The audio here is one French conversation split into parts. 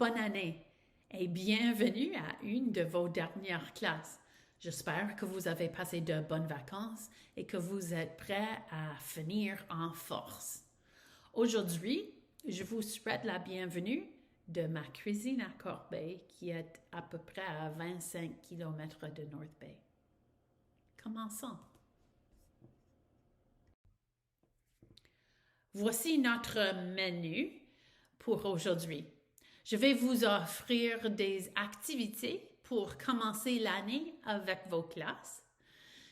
bonne année et bienvenue à une de vos dernières classes. J'espère que vous avez passé de bonnes vacances et que vous êtes prêts à finir en force. Aujourd'hui, je vous souhaite la bienvenue de ma cuisine à Corbeil qui est à peu près à 25 km de North Bay. Commençons. Voici notre menu pour aujourd'hui. Je vais vous offrir des activités pour commencer l'année avec vos classes.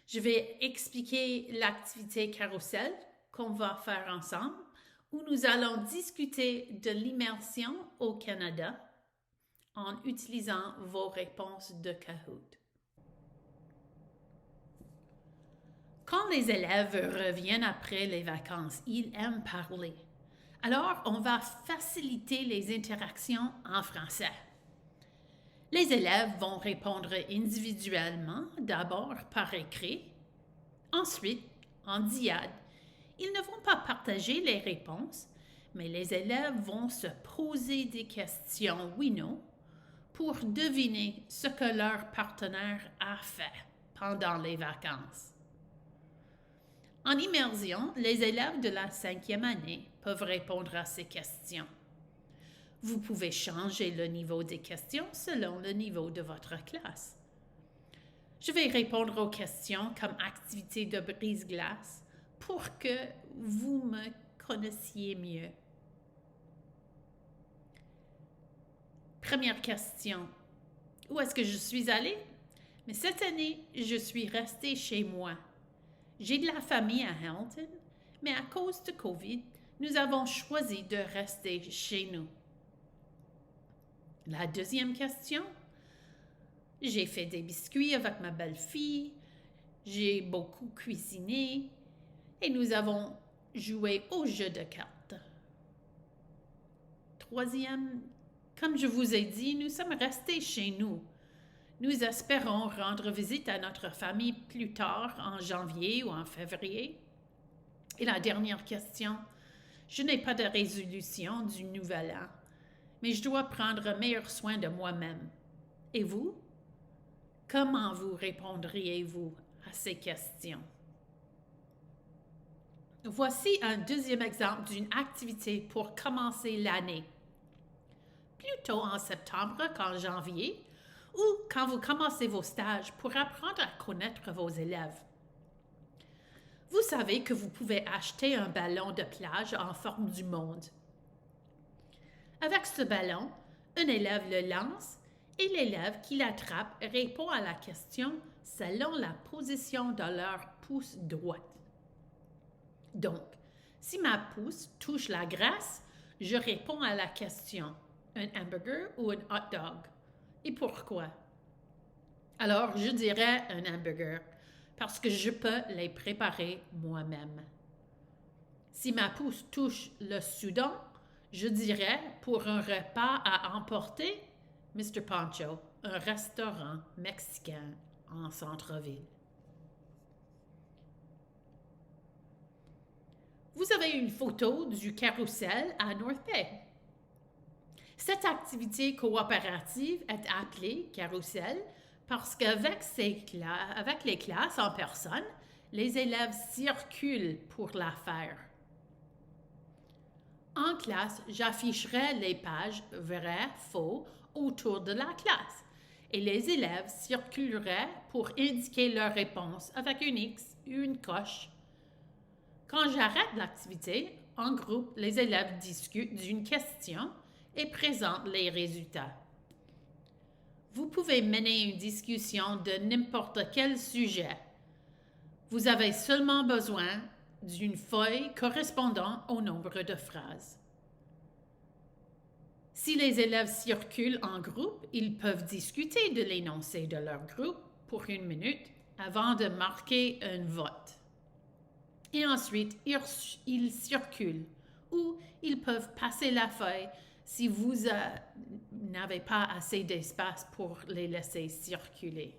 Je vais expliquer l'activité carrousel qu'on va faire ensemble, où nous allons discuter de l'immersion au Canada en utilisant vos réponses de Kahoot. Quand les élèves reviennent après les vacances, ils aiment parler. Alors, on va faciliter les interactions en français. Les élèves vont répondre individuellement, d'abord par écrit, ensuite en diade. Ils ne vont pas partager les réponses, mais les élèves vont se poser des questions oui/non pour deviner ce que leur partenaire a fait pendant les vacances. En immersion, les élèves de la 5e année peuvent répondre à ces questions. Vous pouvez changer le niveau des questions selon le niveau de votre classe. Je vais répondre aux questions comme activité de brise-glace pour que vous me connaissiez mieux. Première question. Où est-ce que je suis allée? Mais cette année, je suis restée chez moi. J'ai de la famille à Hamilton, mais à cause de COVID, nous avons choisi de rester chez nous. La deuxième question. J'ai fait des biscuits avec ma belle-fille, j'ai beaucoup cuisiné et nous avons joué au jeu de cartes. Troisième, comme je vous ai dit, nous sommes restés chez nous. Nous espérons rendre visite à notre famille plus tard, en janvier ou en février. Et la dernière question, je n'ai pas de résolution du nouvel an, mais je dois prendre meilleur soin de moi-même. Et vous? Comment vous répondriez-vous à ces questions? Voici un deuxième exemple d'une activité pour commencer l'année. Plutôt en septembre qu'en janvier, ou quand vous commencez vos stages pour apprendre à connaître vos élèves. Vous savez que vous pouvez acheter un ballon de plage en forme du monde. Avec ce ballon, un élève le lance et l'élève qui l'attrape répond à la question selon la position de leur pouce droite. Donc, si ma pouce touche la graisse, je réponds à la question un hamburger ou un hot dog. Et pourquoi? Alors, je dirais un hamburger parce que je peux les préparer moi-même. Si ma pouce touche le Soudan, je dirais pour un repas à emporter, Mr. Pancho, un restaurant mexicain en centre-ville. Vous avez une photo du carrousel à North Bay. Cette activité coopérative est appelée carrousel parce qu'avec les classes en personne, les élèves circulent pour la faire. En classe, j'afficherai les pages vrai, faux autour de la classe et les élèves circuleraient pour indiquer leur réponse avec un X ou une coche. Quand j'arrête l'activité, en groupe, les élèves discutent d'une question et présentent les résultats. Vous pouvez mener une discussion de n'importe quel sujet. Vous avez seulement besoin d'une feuille correspondant au nombre de phrases. Si les élèves circulent en groupe, ils peuvent discuter de l'énoncé de leur groupe pour 1 minute avant de marquer un vote. Et ensuite, ils circulent ou ils peuvent passer la feuille si vous n'avez pas assez d'espace pour les laisser circuler.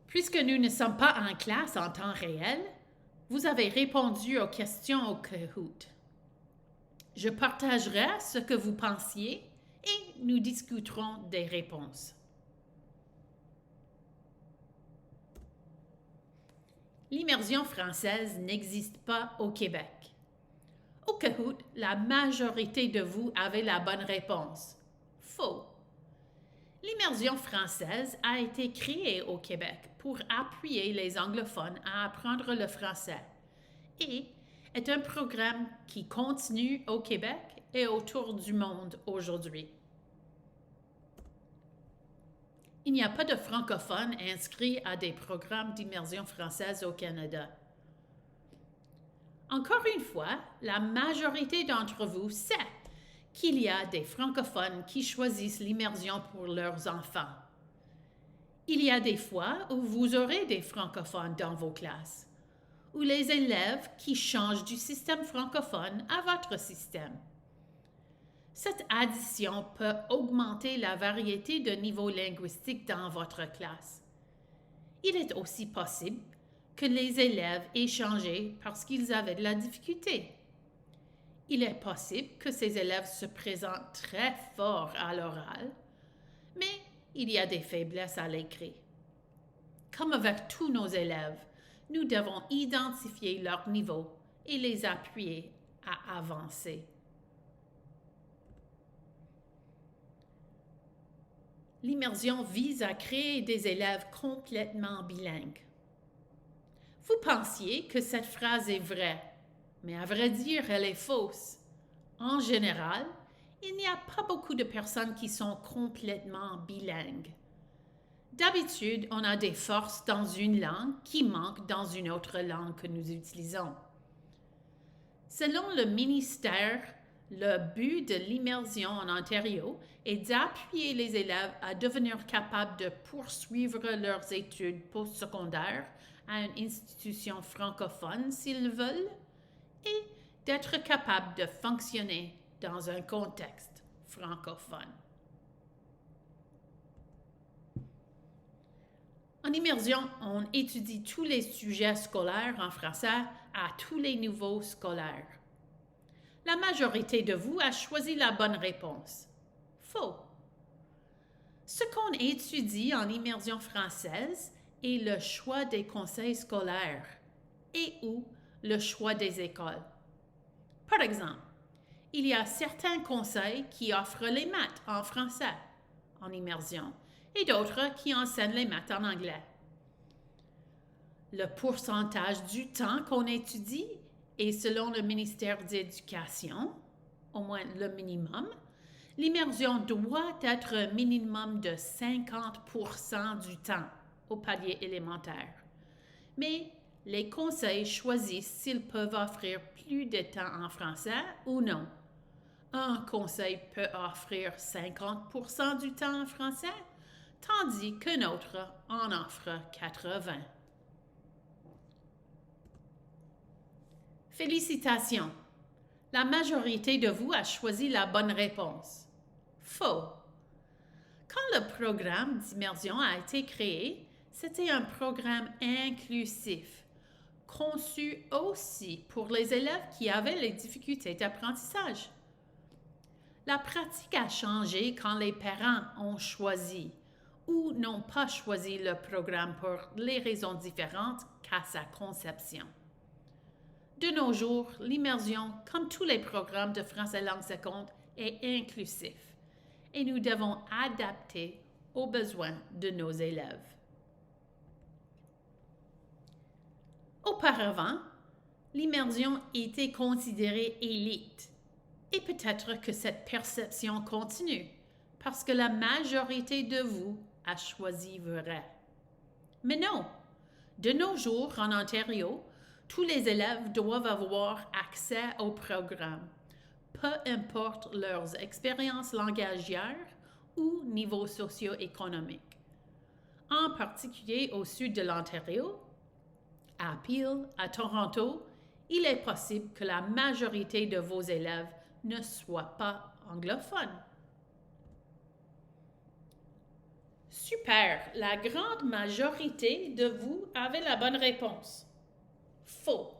Puisque nous ne sommes pas en classe en temps réel, vous avez répondu aux questions au Kahoot. Je partagerai ce que vous pensiez et nous discuterons des réponses. L'immersion française n'existe pas au Québec. Au Kahoot, la majorité de vous avez la bonne réponse. Faux. L'immersion française a été créée au Québec pour appuyer les anglophones à apprendre le français et est un programme qui continue au Québec et autour du monde aujourd'hui. Il n'y a pas de francophones inscrits à des programmes d'immersion française au Canada. Encore une fois, la majorité d'entre vous sait qu'il y a des francophones qui choisissent l'immersion pour leurs enfants. Il y a des fois où vous aurez des francophones dans vos classes, ou les élèves qui changent du système francophone à votre système. Cette addition peut augmenter la variété de niveaux linguistiques dans votre classe. Il est aussi possible que les élèves aient changé parce qu'ils avaient de la difficulté. Il est possible que ces élèves se présentent très fort à l'oral, mais il y a des faiblesses à l'écrit. Comme avec tous nos élèves, nous devons identifier leur niveau et les appuyer à avancer. L'immersion vise à créer des élèves complètement bilingues. Vous pensiez que cette phrase est vraie, mais à vrai dire, elle est fausse. En général, il n'y a pas beaucoup de personnes qui sont complètement bilingues. D'habitude, on a des forces dans une langue qui manquent dans une autre langue que nous utilisons. Selon le ministère, le but de l'immersion en Ontario est d'appuyer les élèves à devenir capables de poursuivre leurs études postsecondaires à une institution francophone s'ils veulent et d'être capables de fonctionner dans un contexte francophone. En immersion, on étudie tous les sujets scolaires en français à tous les niveaux scolaires. La majorité de vous a choisi la bonne réponse. Faux. Ce qu'on étudie en immersion française est le choix des conseils scolaires et ou le choix des écoles. Par exemple, il y a certains conseils qui offrent les maths en français en immersion et d'autres qui enseignent les maths en anglais. Le pourcentage du temps qu'on étudie est selon le ministère de l'Éducation, au moins le minimum. L'immersion doit être un minimum de 50% du temps au palier élémentaire. Mais les conseils choisissent s'ils peuvent offrir plus de temps en français ou non. Un conseil peut offrir 50% du temps en français, tandis qu'un autre en offre 80%. Félicitations! La majorité de vous a choisi la bonne réponse. Faux. Quand le programme d'immersion a été créé, c'était un programme inclusif, conçu aussi pour les élèves qui avaient les difficultés d'apprentissage. La pratique a changé quand les parents ont choisi ou n'ont pas choisi le programme pour les raisons différentes qu'à sa conception. De nos jours, l'immersion, comme tous les programmes de français langue seconde, est inclusif et nous devons adapter aux besoins de nos élèves. Auparavant, l'immersion était considérée élite et peut-être que cette perception continue parce que la majorité de vous a choisi vrai. Mais non, de nos jours en Ontario, tous les élèves doivent avoir accès au programme, peu importe leurs expériences langagières ou niveau socio-économique. En particulier au sud de l'Ontario, à Peel, à Toronto, il est possible que la majorité de vos élèves ne soient pas anglophones. Super! La grande majorité de vous avez la bonne réponse. Faux.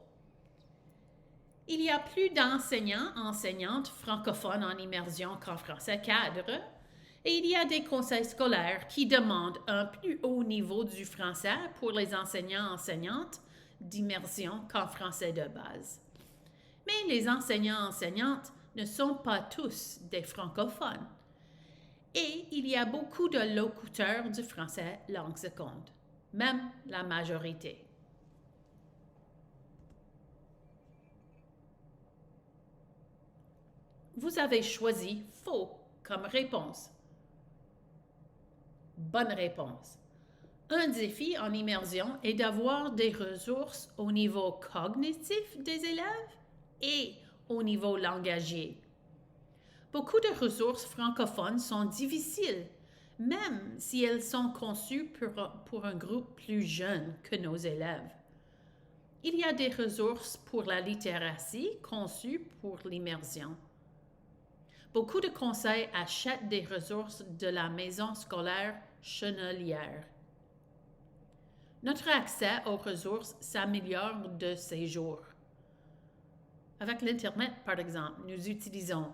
Il y a plus d'enseignants, enseignantes francophones en immersion qu'en français cadre, et il y a des conseils scolaires qui demandent un plus haut niveau du français pour les enseignants, enseignantes d'immersion qu'en français de base. Mais les enseignants, enseignantes ne sont pas tous des francophones. Et il y a beaucoup de locuteurs du français langue seconde, même la majorité. Vous avez choisi faux comme réponse. Bonne réponse. Un défi en immersion est d'avoir des ressources au niveau cognitif des élèves et au niveau langagier. Beaucoup de ressources francophones sont difficiles, même si elles sont conçues pour un groupe plus jeune que nos élèves. Il y a des ressources pour la littératie conçues pour l'immersion. Beaucoup de conseils achètent des ressources de la maison scolaire Chenelière. Notre accès aux ressources s'améliore de ces jours. Avec l'Internet, par exemple, nous utilisons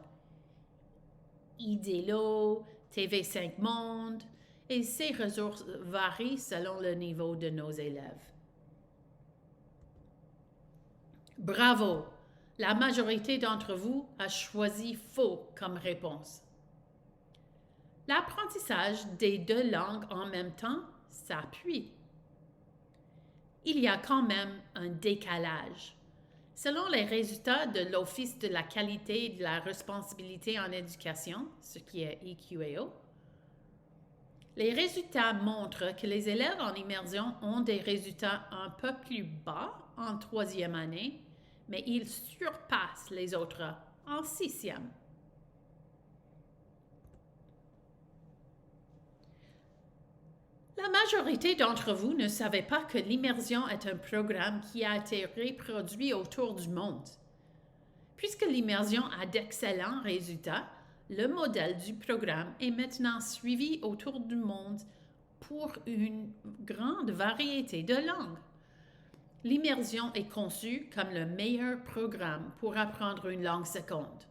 IDELO, TV5 Monde, et ces ressources varient selon le niveau de nos élèves. Bravo! La majorité d'entre vous a choisi faux comme réponse. L'apprentissage des deux langues en même temps s'appuie. Il y a quand même un décalage. Selon les résultats de l'Office de la qualité et de la responsabilité en éducation, ce qui est EQAO, les résultats montrent que les élèves en immersion ont des résultats un peu plus bas en troisième année, mais ils surpassent les autres en sixième. La majorité d'entre vous ne savait pas que l'immersion est un programme qui a été reproduit autour du monde. Puisque l'immersion a d'excellents résultats, le modèle du programme est maintenant suivi autour du monde pour une grande variété de langues. L'immersion est conçue comme le meilleur programme pour apprendre une langue seconde.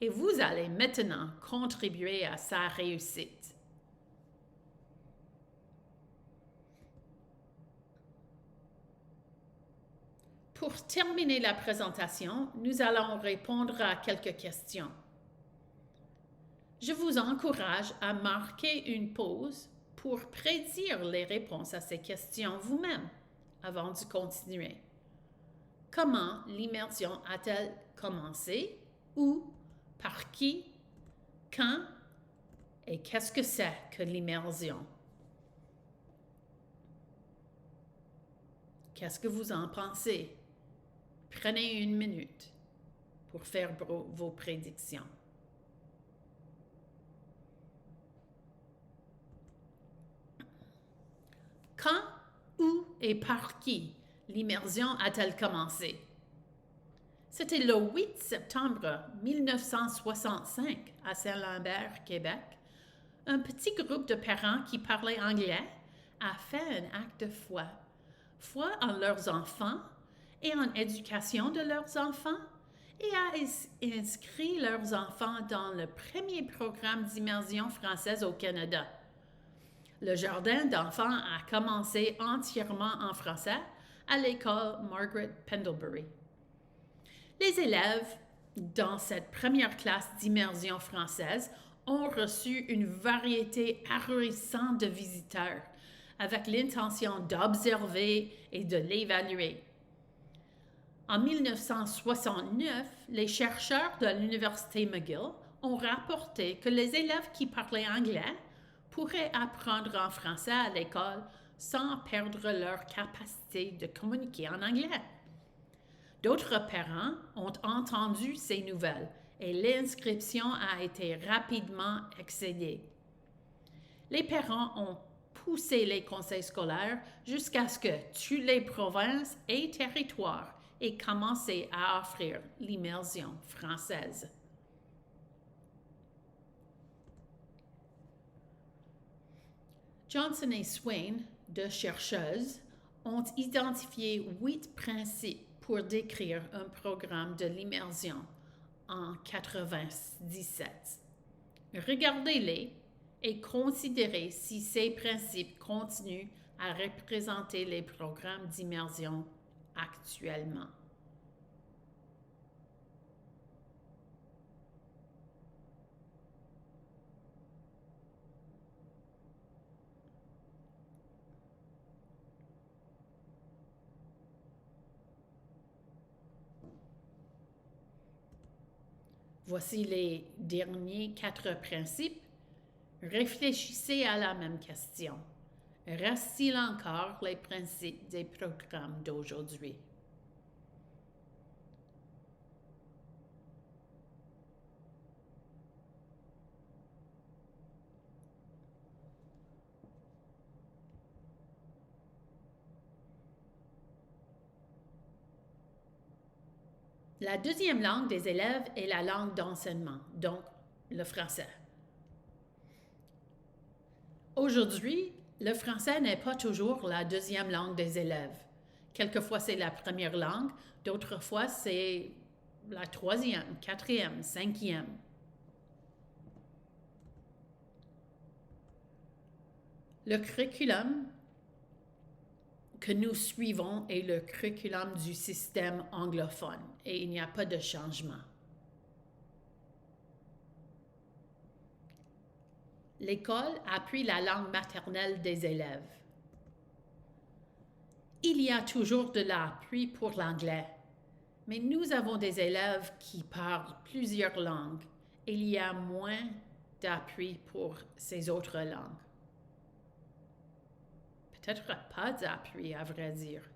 Et vous allez maintenant contribuer à sa réussite. Pour terminer la présentation, nous allons répondre à quelques questions. Je vous encourage à marquer une pause pour prédire les réponses à ces questions vous-même avant de continuer. Comment l'immersion a-t-elle commencé? Où? Par qui? Quand? Et qu'est-ce que c'est que l'immersion? Qu'est-ce que vous en pensez? Prenez une minute pour faire vos prédictions. Quand, où et par qui l'immersion a-t-elle commencé? C'était le 8 septembre 1965 à Saint-Lambert, Québec. Un petit groupe de parents qui parlaient anglais a fait un acte de foi. Foi en leurs enfants et en éducation de leurs enfants et a inscrit leurs enfants dans le premier programme d'immersion française au Canada. Le jardin d'enfants a commencé entièrement en français à l'école Margaret Pendlebury. Les élèves dans cette première classe d'immersion française ont reçu une variété ahurissante de visiteurs avec l'intention d'observer et de l'évaluer. En 1969, les chercheurs de l'Université McGill ont rapporté que les élèves qui parlaient anglais pourraient apprendre en français à l'école sans perdre leur capacité de communiquer en anglais. D'autres parents ont entendu ces nouvelles et l'inscription a été rapidement excédée. Les parents ont poussé les conseils scolaires jusqu'à ce que toutes les provinces et territoires aient commencé à offrir l'immersion française. Johnson et Swain, deux chercheuses, ont identifié 8 principes pour décrire un programme de l'immersion en 97. Regardez-les et considérez si ces principes continuent à représenter les programmes d'immersion actuellement. Voici les derniers 4 principes. Réfléchissez à la même question. Restent-ils encore les principes des programmes d'aujourd'hui? La deuxième langue des élèves est la langue d'enseignement, donc le français. Aujourd'hui, le français n'est pas toujours la deuxième langue des élèves. Quelquefois, c'est la première langue, d'autres fois, c'est la troisième, quatrième, cinquième. Le curriculum que nous suivons est le curriculum du système anglophone et il n'y a pas de changement. L'école appuie la langue maternelle des élèves. Il y a toujours de l'appui pour l'anglais, mais nous avons des élèves qui parlent plusieurs langues et il y a moins d'appui pour ces autres langues. Peut-être pas d'appui, à vrai dire.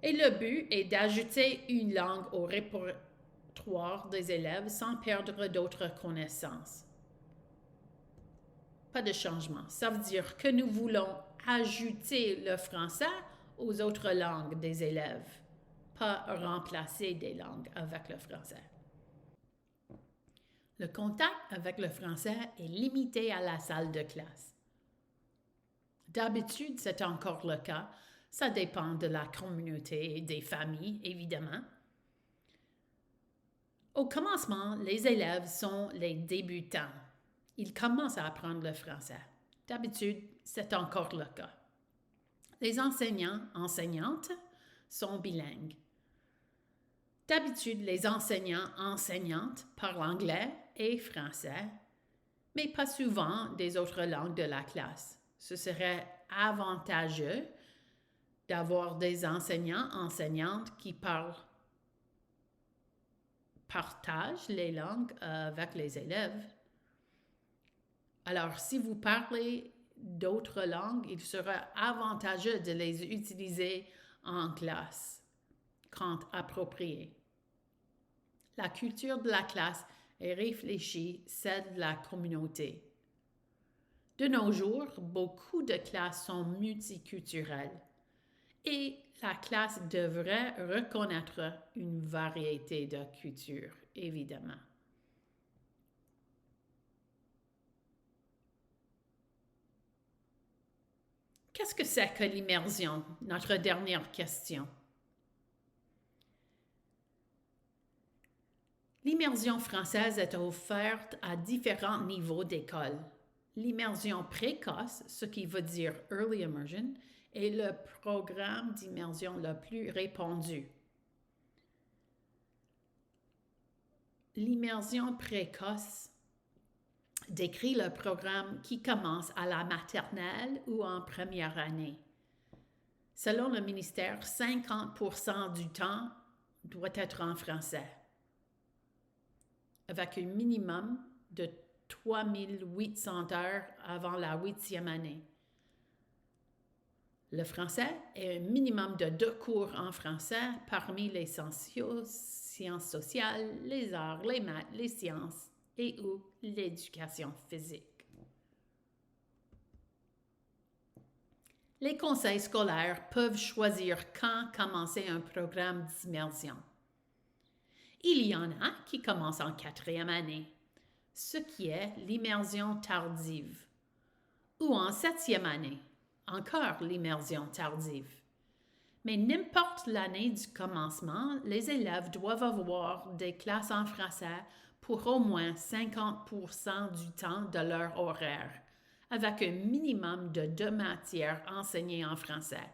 Et le but est d'ajouter une langue au répertoire des élèves sans perdre d'autres connaissances. Pas de changement. Ça veut dire que nous voulons ajouter le français aux autres langues des élèves, pas remplacer des langues avec le français. Le contact avec le français est limité à la salle de classe. D'habitude, c'est encore le cas. Ça dépend de la communauté et des familles, évidemment. Au commencement, les élèves sont les débutants. Ils commencent à apprendre le français. D'habitude, c'est encore le cas. Les enseignants, enseignantes sont bilingues. D'habitude, les enseignants, enseignantes parlent anglais et français, mais pas souvent des autres langues de la classe. Ce serait avantageux d'avoir des enseignants, enseignantes qui partagent les langues avec les élèves. Alors, si vous parlez d'autres langues, il sera avantageux de les utiliser en classe quand approprié. La culture de la classe est réfléchie, celle de la communauté. De nos jours, beaucoup de classes sont multiculturelles et la classe devrait reconnaître une variété de cultures, évidemment. Qu'est-ce que c'est que l'immersion? Notre dernière question. L'immersion française est offerte à différents niveaux d'école. L'immersion précoce, ce qui veut dire Early Immersion, est le programme d'immersion le plus répandu. L'immersion précoce décrit le programme qui commence à la maternelle ou en première année. Selon le ministère, 50% du temps doit être en français, avec un minimum de 3800 heures avant la 8e année. Le français est un minimum de 2 cours en français parmi les sciences sociales, les arts, les maths, les sciences et ou l'éducation physique. Les conseils scolaires peuvent choisir quand commencer un programme d'immersion. Il y en a qui commencent en 4e année, ce qui est l'immersion tardive, ou en 7e année, encore l'immersion tardive. Mais n'importe l'année du commencement, les élèves doivent avoir des classes en français pour au moins 50% du temps de leur horaire, avec un minimum de 2 matières enseignées en français.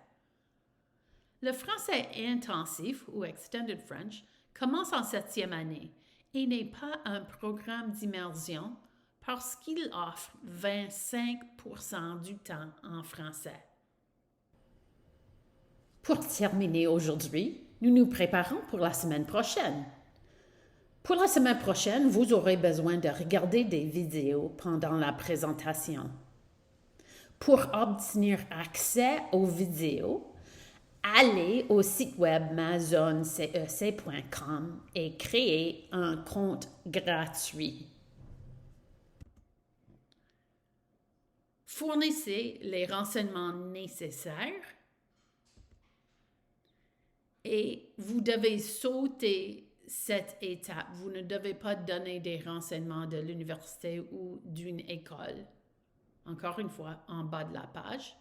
Le français intensif ou Extended French commence en 7e année et n'est pas un programme d'immersion parce qu'il offre 25% du temps en français. Pour terminer aujourd'hui, nous nous préparons pour la semaine prochaine. Pour la semaine prochaine, vous aurez besoin de regarder des vidéos pendant la présentation. Pour obtenir accès aux vidéos, allez au site web mazonecec.com et créez un compte gratuit. Fournissez les renseignements nécessaires et vous devez sauter cette étape. Vous ne devez pas donner des renseignements de l'université ou d'une école. Encore une fois, en bas de la page.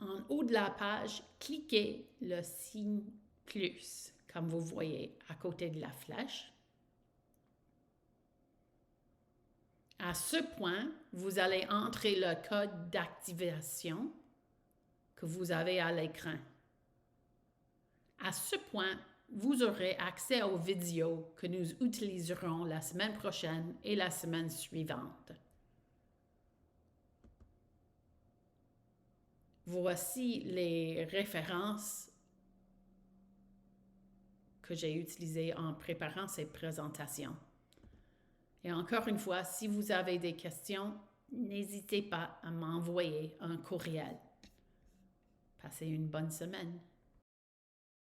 En haut de la page, cliquez le signe plus, comme vous voyez à côté de la flèche. À ce point, vous allez entrer le code d'activation que vous avez à l'écran. À ce point, vous aurez accès aux vidéos que nous utiliserons la semaine prochaine et la semaine suivante. Voici les références que j'ai utilisées en préparant cette présentation. Et encore une fois, si vous avez des questions, n'hésitez pas à m'envoyer un courriel. Passez une bonne semaine.